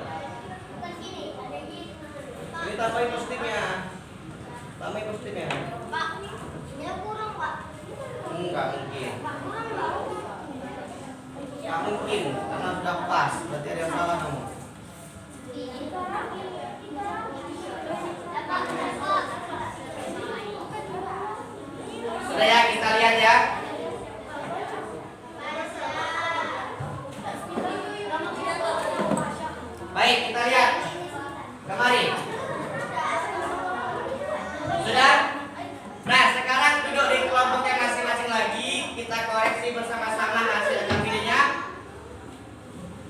Ini tambahin positifnya. Tambahin positifnya. Enggak mungkin. Enggak mungkin karena sudah pas. Berarti ada yang salah kamu. Sudah ya, kita lihat ya. Baik, kita lihat. Kemari. Sudah? Nah, sekarang duduk di kelompoknya masing-masing lagi. Kita koreksi bersama-sama hasil videonya.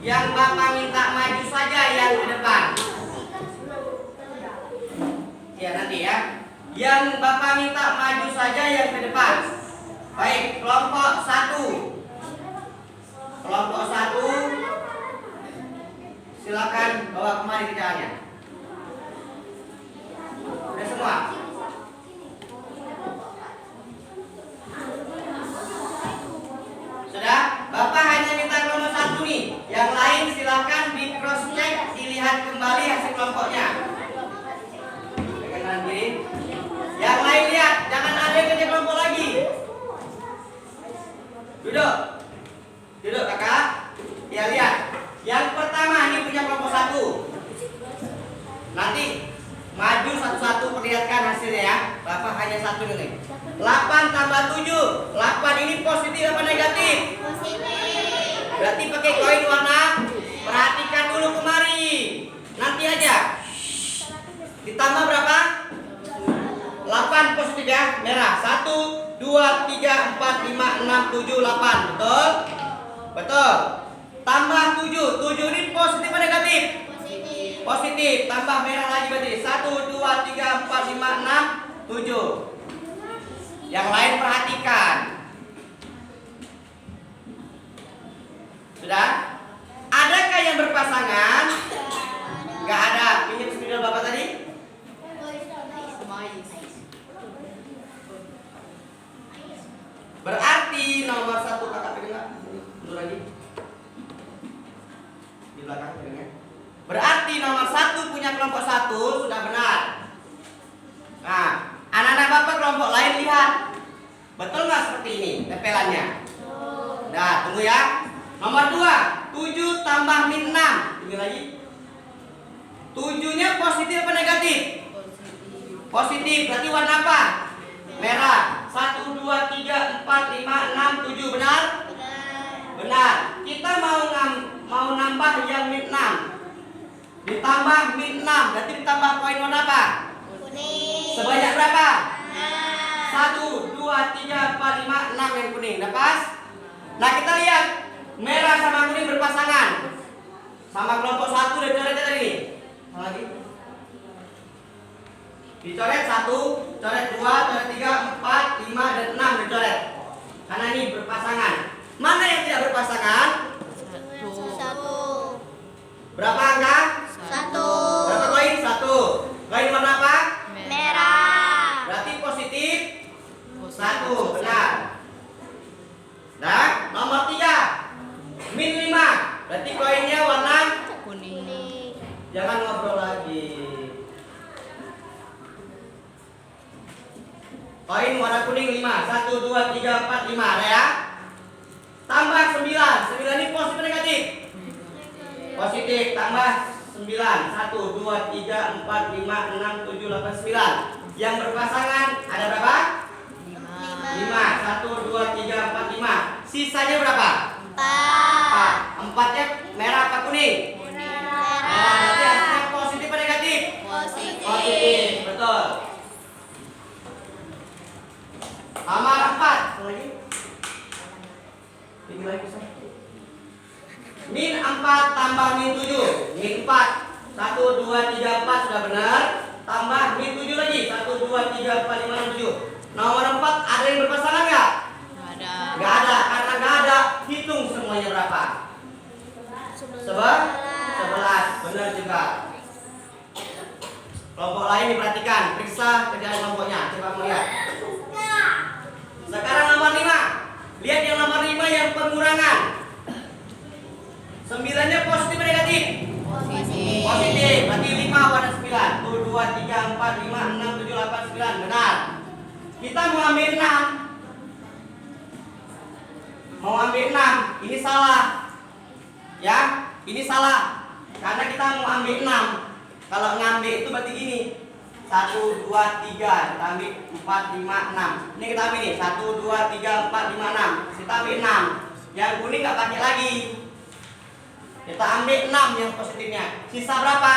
Yang Bapak minta maju saja yang di depan. Ya, nanti ya. Yang Bapak minta maju saja yang di depan. Baik, kelompok 1. Kelompok 1. Silakan bawa kemari kerjaannya. Sudah semua? Sudah? Bapak hanya minta kelompok 1 nih. Yang lain silakan di cross check, dilihat kembali hasil kelompoknya. hanya satu ini. 8 tambah 7. 8 ini positif apa negatif? Positif. Berarti pakai koin warna. Perhatikan dulu kemari. Nanti aja. Ditambah berapa? 8 positif ya, merah. 1, 2, 3, 4, 5, 6, 7, 8. Betul? Betul. Tambah 7. 7 ini positif apa negatif? Positif. Positif. Tambah merah lagi berarti. 1, 2, 3, 4, 5, 6, 7. Yang lain perhatikan. Sudah? Adakah yang berpasangan? Enggak ada. Pinjam spidol Bapak tadi? Berarti nomor 1 kakak pegang nggak? Mundur lagi. Di belakang pegangnya. Berarti nomor 1 punya kelompok 1 sudah benar. Nah, anak-anak Bapak kelompok lain lihat. Betul nggak seperti ini tempelannya? Nah, tunggu ya. Nomor 2, 7 tambah min 6. Tunggu lagi. 7-nya positif apa negatif? Positif. Berarti warna apa? Merah. 1, 2, 3, 4, 5, 6, 7. Benar? Benar. Kita mau nambah yang min 6. Ditambah min 6. Berarti ditambah koin warna apa? Kuning. Sebanyak berapa? 1, 6. 2, 3, 4, 5, 6 yang kuning. Udah pas? Nah, kita lihat merah sama kuning berpasangan. Sama kelompok 1 udah coretnya tadi. Lagi. Dicoret 1, coret 2, coret 3, 4, 5 dan 6 dicoret. Karena ini berpasangan. Mana yang tidak berpasangan? 1. Berapa angka? 1. Berapa koin? 1. Koin warna apa? Merah. Berarti positif 1, benar. Nah, nomor 3 min 5. Berarti koinnya warna Kuning. jangan ngobrol lagi. Koin warna kuning 5. 1, 2, 3, 4, 5. Ada ya? Tambah 9. 9 ini positif atau negatif? Positif. Tambah 9. 1, 2, 3, 4, 5, 6, 7, 8, 9. Yang berpasangan ada berapa? 5. 1, 2, 3, 4, 5. Sisanya berapa? 4. 4-nya merah apa kuning? Merah. Berarti hasilnya positif atau negatif? Positif. Positif. Betul. Nomor 4. Lagi. Ini lagi Ustaz. Min 4 tambah min 7. Min 4. 1, 2, 3, 4 sudah benar. Tambah min 7 lagi. 1, 2, 3, 4, 5, 6, 7. Nomor 4 ada yang berpasangan nggak? Nggak ada. Karena nggak ada, hitung semuanya berapa? 11. Benar juga. Kelompok lain diperhatikan. Periksa kerjaan kelompoknya. Coba melihat. Sekarang nomor 5. Lihat yang nomor 5 yang pengurangan. 9-nya positif atau negatif? Positif. Positif. Berarti 5 warna 9. 1, 2, 3, 4, 5, 6, 7, 8, 9. Benar. Kita mau ambil 6. Mau ambil 6. Ini salah. Ya, ini salah. Karena kita mau ambil 6. Kalau ngambil itu berarti gini. 1, 2, 3. Kita ambil 4, 5, 6. Ini kita ambil nih. 1, 2, 3, 4, 5, 6. Kita ambil 6. Yang kuning nggak pakai lagi. Kita ambil 6 yang positifnya. Sisa berapa?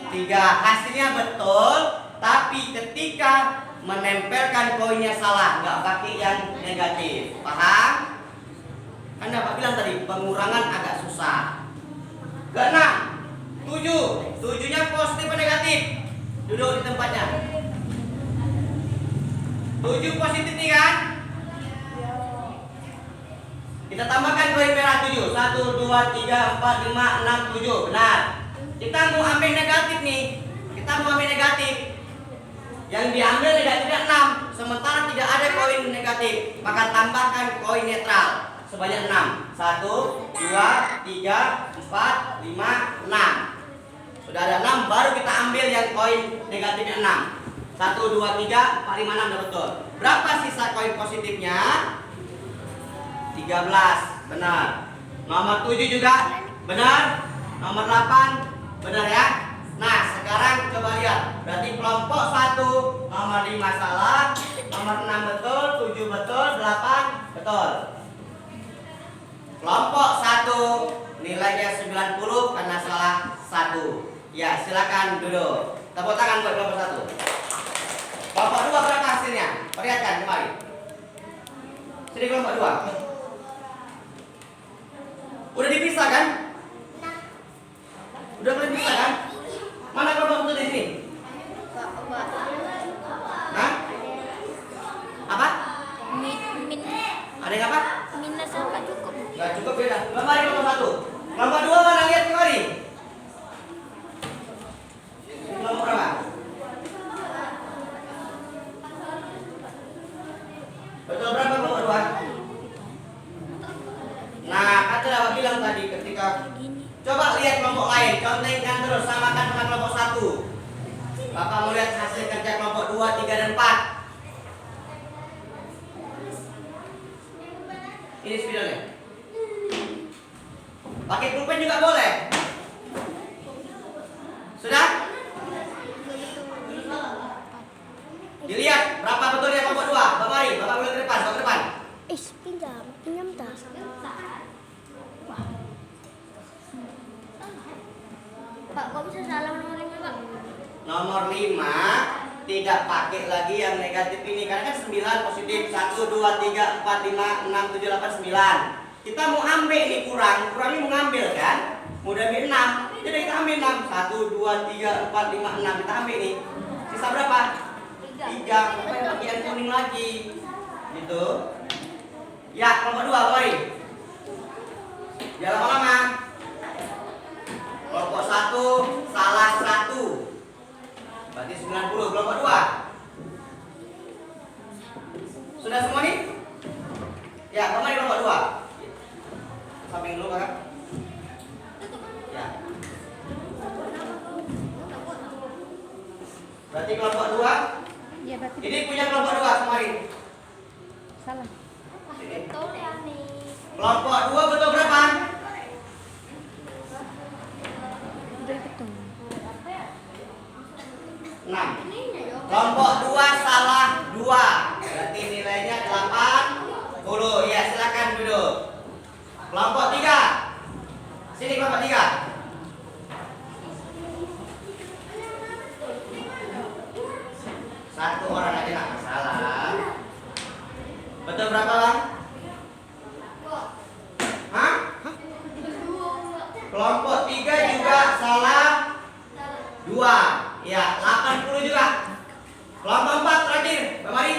3. Hasilnya betul. Tapi ketika menempelkan koinnya salah, nggak pakai yang negatif. Paham? Kan Bapak bilang tadi pengurangan agak susah. Ke-6, 7. 7-nya positif atau negatif? Duduk di tempatnya. 7 positif nih kan? Kita tambahkan koin merah 7. 1, 2, 3, 4, 5, 6, 7. Benar. Kita mau ambil negatif nih. Kita mau ambil negatif. Yang diambil negatifnya 6. Sementara tidak ada koin negatif. Maka tambahkan koin netral sebanyak 6. 1, 2, 3, 4, 5, 6. Sudah ada 6, baru kita ambil yang koin negatifnya 6. 1, 2, 3, 4, 5, 6. Udah betul. Berapa sisa koin positifnya? 13. Benar. Nomor 7 juga benar. Nomor 8 benar ya. Nah, sekarang coba lihat. Berarti kelompok 1 nomor 5 salah, nomor 6 betul, 7 betul, 8 betul. Kelompok 1 nilainya 90 karena salah 1. Ya, silakan duduk. Tepuk tangan buat kelompok 1. Kelompok 2 berapa hasilnya? Perlihatkan kembali. Sini kelompok 2. Udah dipisah kan? Udah boleh bisa kan? Mana kelompok 1 di sini? Hah? Apa? Ada yang apa? Minus apa cukup? Gak cukup beda. Kembali kelompok 1. Kelompok 2 mana lihat kembali? Kelompok berapa? Betul berapa kelompok 2? Nah, kata Bapak bilang tadi ketika coba lihat kelompok lain, contohkan terus, samakan dengan kelompok 1. Bapak mau lihat hasil kerja kelompok 2, 3, dan 4. Ini spidolnya. Pakai pulpen juga boleh. Sudah? Dilihat berapa betulnya kelompok 2. Bapak mari, Bapak boleh ke depan, Bapak ke depan. Pinjam tas. Pak, kok bisa salah nomor 5, Pak? Nomor 5 tidak pakai lagi yang negatif ini karena kan 9 positif. 1, 2, 3, 4, 5, 6, 7, 8, 9. Kita mau ambil ini kurangnya mau ngambil kan? Mau ambil 6. Jadi kita ambil 6. 1, 2, 3, 4, 5, 6. Kita ambil ini. Sisa berapa? 3. Apa yang bagian kuning lagi? Gitu. Ya, kelompok 2 mari. Jangan lama-lama. Kelompok 1 salah 1. Berarti 90. Kelompok 2. Sudah semua nih? Ya, kembali kelompok 2. Samping dulu, Kakak. Ya. Berarti kelompok 2. Iya, berarti Ini punya kelompok 2 kemarin. salah. Sini. Betul ya nih. Kelompok 2 betul berapa? Udah betul. 6. Kelompok 2 salah 2. Berarti nilainya 80. Ya, silakan duduk. Kelompok 3. Sini kelompok 3. Satu orang aja nggak masalah. Betul berapa, Bang? Hah? Kelompok 3 juga salah 2. Ya, 80 juga. Kelompok 4 terakhir, Bang Mari.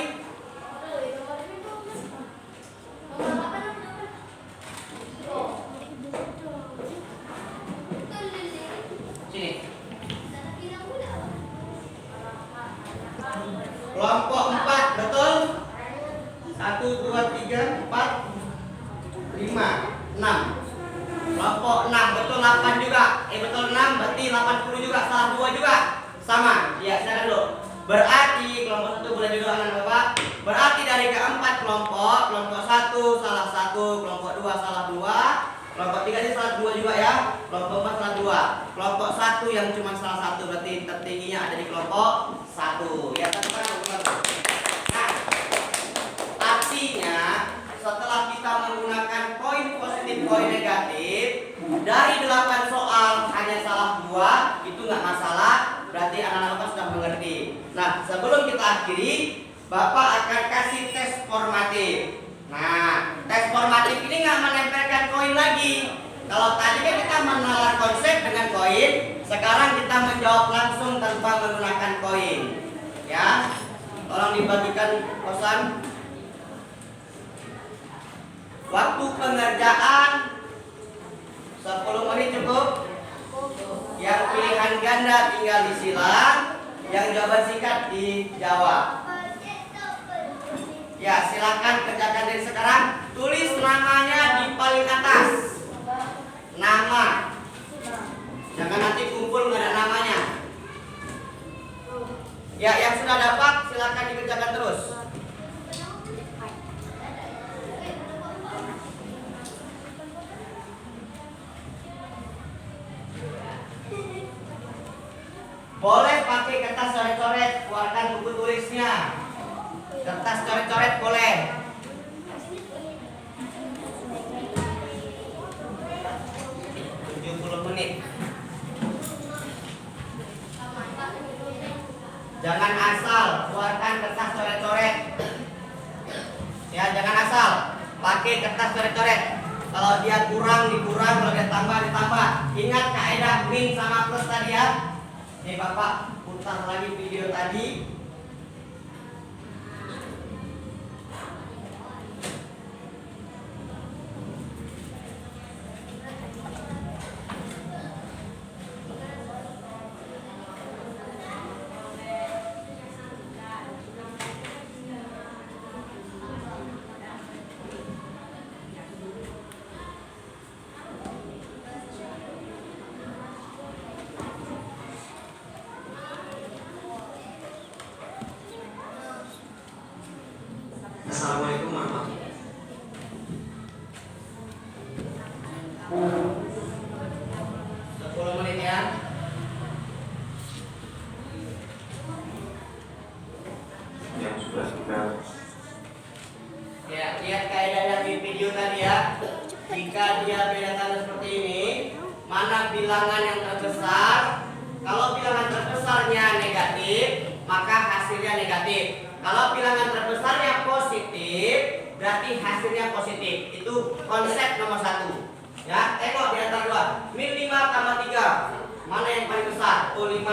Sini. Kelompok 4 betul. 1, 2, 3, 4, 5, 6. Kelompok 6 betul 8 juga. Betul 6 berarti 80 juga, salah 2 juga. Sama. Ya, silakan dulu. Berarti kelompok 1 boleh duduk anak Bapak. Berarti dari keempat kelompok 1 salah 1, kelompok 2 salah 2, kelompok 3 ini salah 2 juga ya. Kelompok 4 salah 2. Kelompok 1 yang cuma salah 1 berarti tertingginya ada di kelompok 1. Ya, teman-teman. Nah, artinya setelah kita menggunakan koin positif, koin negatif, dari 8 soal hanya salah 2, itu nggak masalah. Berarti anak-anak Bapak sudah mengerti. Nah, sebelum kita akhiri, Bapak akan kasih tes formatif. Nah, tes formatif ini nggak menempelkan koin lagi. Kalau tadi kan kita menalar konsep dengan koin, sekarang kita menjawab langsung tanpa menggunakan koin. Ya, tolong dibagikan kosan. Waktu pengerjaan 10 menit cukup. Yang pilihan ganda tinggal disilang, yang jawaban singkat dijawab. Ya, silakan kerjakan dari sekarang. Tulis namanya di paling atas. Nama. Jangan nanti kumpul nggak ada namanya. Ya, yang sudah dapat silakan dikerjakan terus. Boleh pakai kertas coret-coret, keluarkan buku tulisnya. Kertas coret-coret boleh. Menit. Jangan asal keluarkan kertas coret-coret. Ya, jangan asal pakai kertas coret-coret. Kalau dia kurang dikurang, kalau dia tambah ditambah. Ingat kaidah min sama plus tadi ya. Nih Bapak putar lagi video tadi. Assalamualaikum warahmatullahi 10 menit ya. Yang sudah kita Ya, lihat kaidahnya di video tadi ya. Jika dia bedakan seperti ini, mana bilangan yang terbesar? Kalau bilangan terbesarnya negatif, maka hasilnya negatif. Kalau bilangan terbesarnya positif, berarti hasilnya positif. Itu konsep nomor 1. Ya, tengok di antara dua. Min 5 tambah 3. Mana yang paling besar? Oh 5.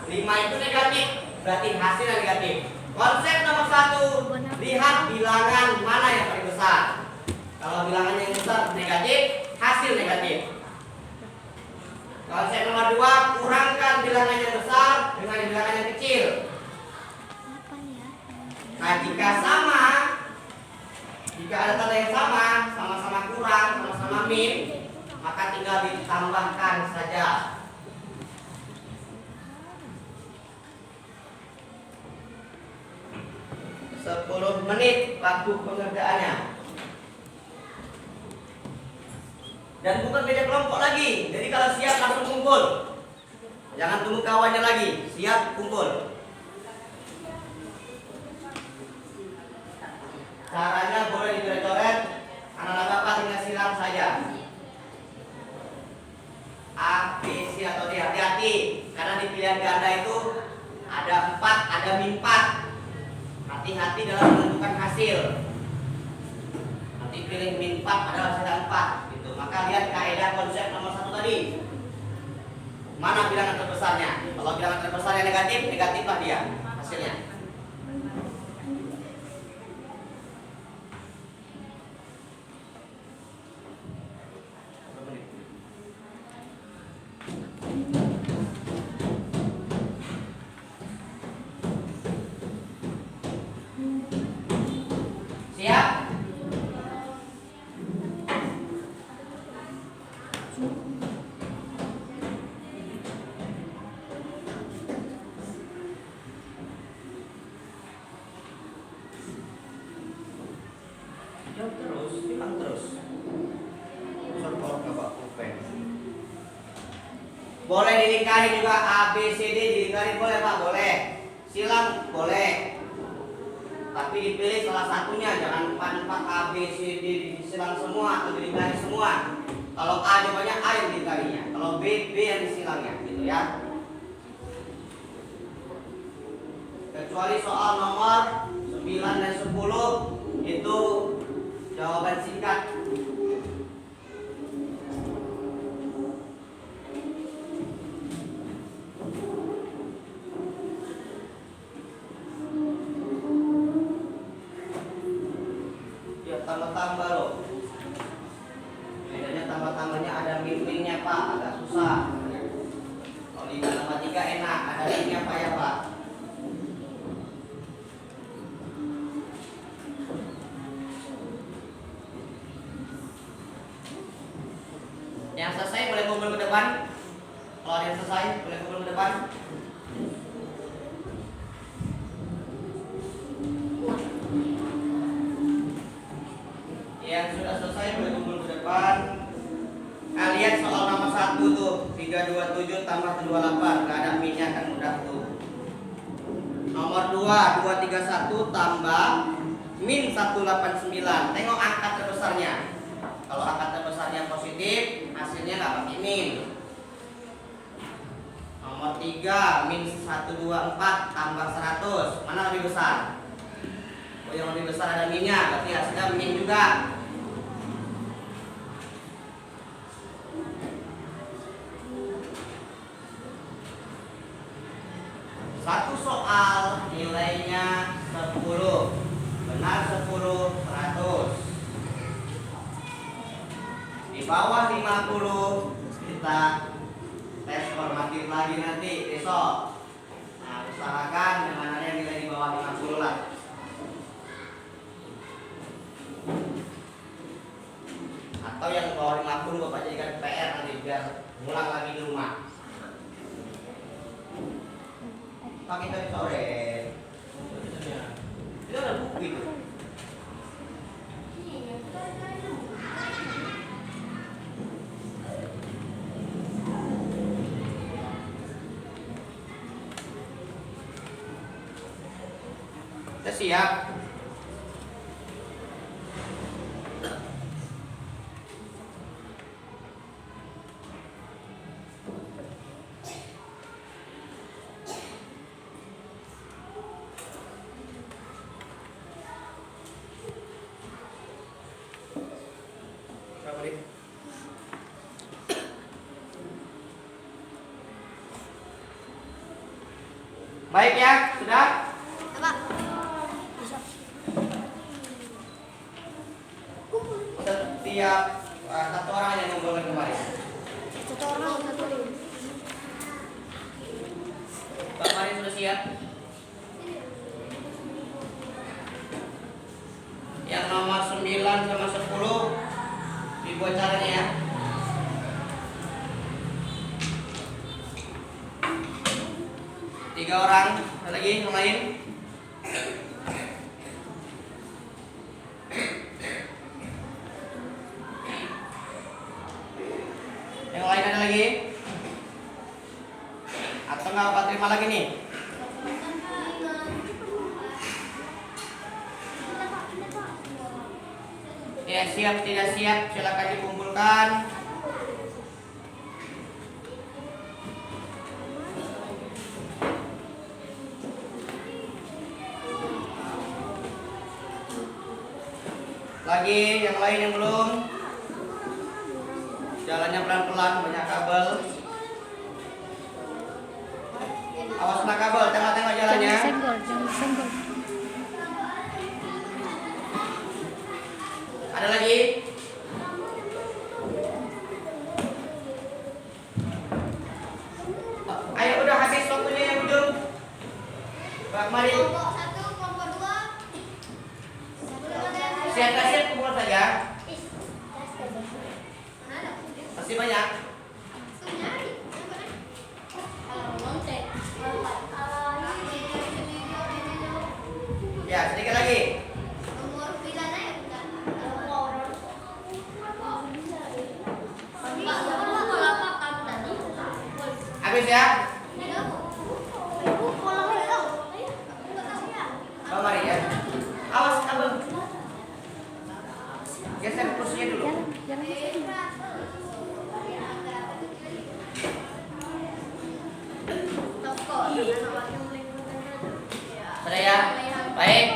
5 itu negatif, berarti hasilnya negatif. Konsep nomor 1, lihat bilangan mana yang paling besar. Kalau bilangannya yang besar negatif, hasil negatif. Konsep nomor 2, kurangkan bilangan yang besar dengan bilangan yang kecil. Nah, jika sama, jika ada tanda yang sama, sama-sama kurang, sama-sama min, maka tinggal ditambahkan saja. 10 menit waktu pengerjaannya. Dan bukan beda kelompok lagi. Jadi kalau siap langsung kumpul. Jangan tunggu kawannya lagi. Siap kumpul. Caranya boleh dicoret-coret. Anak-anak Bapak tinggal silang saja. A, B, C atau D. Hati-hati. Karena di pilihan ganda itu ada 4, ada min 4. Hati-hati dalam menentukan hasil. Nanti pilih min 4 adalah hasil 4 gitu. Maka lihat kaidah konsep nomor 1 tadi. Mana bilangan terbesarnya? Kalau bilangan terbesarnya negatif, negatiflah dia hasilnya. Siap? Jawab terus, bilang terus. Support Bapak pulpen. Boleh dilingkari juga A, B, C, D dilingkari boleh Pak, boleh. Silang boleh. Tapi dipilih salah satunya, jangan 4 A, B, C, D disilang semua atau dilingkari semua. Kalau A jawabannya A yang dilingkarinya, kalau B, B yang disilangnya, gitu ya. Kecuali soal nomor 9 dan 10 itu jawaban singkat. Tambah-tambah loh. Bedanya tambah-tambahnya ada min-minnya Pak, agak susah. Kalau 5 tambah 3 enak, ada minnya Pak ya Pak. Yang selesai boleh kumpul ke depan. Kalau ada yang selesai boleh kumpul ke depan. Yang sudah selesai boleh kumpul ke depan. Kalian soal nomor 1 tuh 327 tambah 28, gak ada minnya kan mudah. 231 tambah min 189. Tengok angka terbesarnya. Kalau angka terbesarnya positif, hasilnya nggak pakai min. Nomor 3 min 124 tambah 100. Mana lebih besar? Oh, yang lebih besar ada minnya, berarti hasilnya min juga. Satu soal nilainya 10. Benar 10, 100. Di bawah 50 kita tes formatif lagi nanti besok. Nah, usahakan yang mana yang nilai di bawah 50 lah. Atau yang di bawah 50 Bapak jadikan PR nanti biar ngulang lagi di rumah. Pakai tadi sore. Itu ada buku itu. Kita siap. Baik ya, sudah? Setiap satu orang yang mengumpulkan kemarin. Pak Mari sudah siap? Yang nomor 9 sama 10 dibuat caranya ya. Tiga orang, ada lagi yang lain? Yang lain ada lagi? Atau nggak Bapak terima lagi nih? Ya siap, tidak siap, silakan dikumpulkan. Lagi yang lain yang belum? Jalannya pelan-pelan, banyak kabel. Awas kena kabel, tengok-tengok jalannya. Jangan senggol. Ada lagi? Ayo udah habis waktunya yang ujung. Pak Mari. Kelompok 1, kelompok 2. Siap-siap kumpul saja. Masih banyak. Ya, sedikit lagi. Habis ya. Pak Mari ya. Awas kabel. Geser kursinya dulu. Sudah ya? Baik.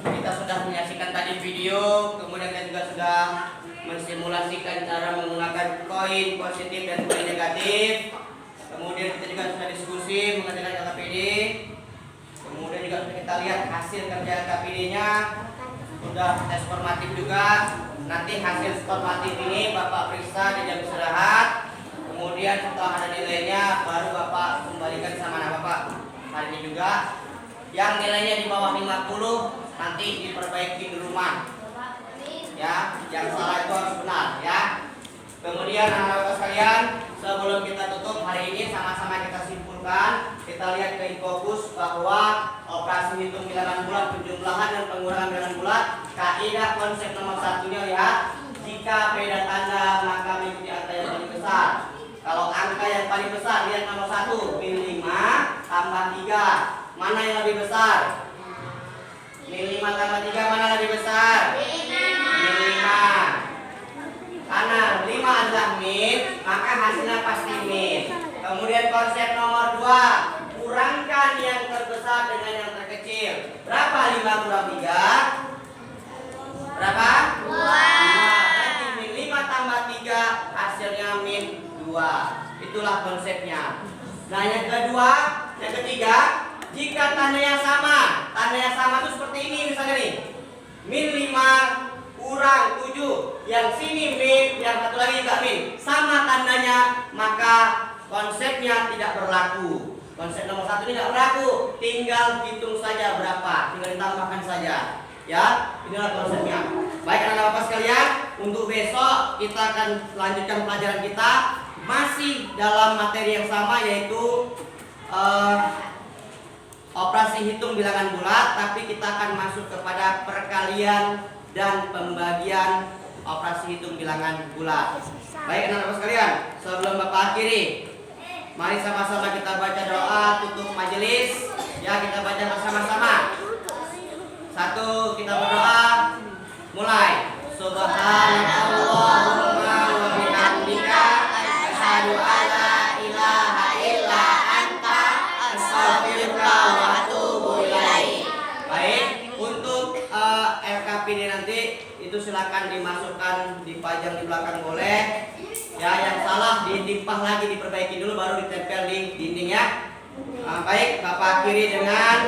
Kita sudah menyaksikan tadi video, kemudian kita juga sudah mensimulasikan cara menggunakan koin positif dan koin negatif. Kemudian kita juga sudah diskusi mengerjakan LKPD. Kemudian juga sudah kita lihat hasil kerja LKPD-nya. Sudah tes formatif juga. Nanti hasil formatif ini Bapak periksa di jam istirahat. Kemudian setelah ada nilainya baru Bapak kembalikan sama anak Bapak. Hari ini juga yang nilainya di bawah 50 nanti diperbaiki di rumah. Ya, yang salah itu harus benar ya. Kemudian anak-anak sekalian, sebelum kita tutup hari ini sama-sama kita simpulkan, kita lihat ke fokus bahwa operasi hitung bilangan bulat, penjumlahan dan pengurangan bilangan bulat, kaidah konsep nomor satunya lihat, jika beda tanda maka mengikuti angka yang paling besar. Kalau angka yang paling besar lihat nomor 1 min 5, tambah 3. Mana yang lebih besar? Min 5 tambah 3 mana lebih besar? Min 5. Karena 5 adalah min, maka hasilnya pasti min. Kemudian konsep nomor 2, kurangkan yang terbesar dengan yang terkecil. Berapa 5 kurang 3? Berapa? 2. Berarti min 5 tambah 3 hasilnya min 2. Itulah konsepnya. Nah, yang ketiga, jika tandanya sama. Tandanya sama itu seperti ini misalnya nih. Min 5 kurang 7. Yang sini min, yang satu lagi juga min. Sama tandanya, maka konsepnya tidak berlaku. Konsep nomor 1 ini tidak berlaku. Tinggal hitung saja berapa, tinggal ditambahkan saja. Ya, inilah konsepnya. Baik anak-anak Bapak sekalian, untuk besok kita akan lanjutkan pelajaran kita masih dalam materi yang sama, yaitu operasi hitung bilangan bulat, tapi kita akan masuk kepada perkalian dan pembagian operasi hitung bilangan bulat. Baik anak-anak sekalian, sebelum Bapak akhiri, mari sama-sama kita baca doa tutup majelis. Ya, kita baca bersama-sama. 1, kita berdoa. Mulai. Subhanallahumma wa bihamdika asyhadu an la ilaha illa anta astaghfiruka wa atubu ilaik. Baik, untuk LKPD nanti itu silakan dimasukkan, dipajang di belakang boleh. Ya, yang salah ditimpah lagi, diperbaiki dulu baru ditempel di dinding ya. Baik, Bapak akhiri dengan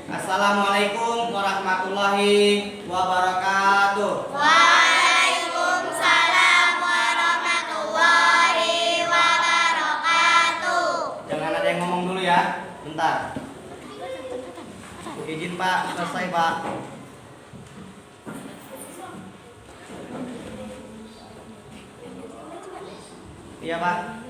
Assalamualaikum warahmatullahi wabarakatuh. Waalaikumsalam warahmatullahi wabarakatuh. Jangan ada yang ngomong dulu ya. Bentar. Izin Pak, selesai Pak. Iya Pak.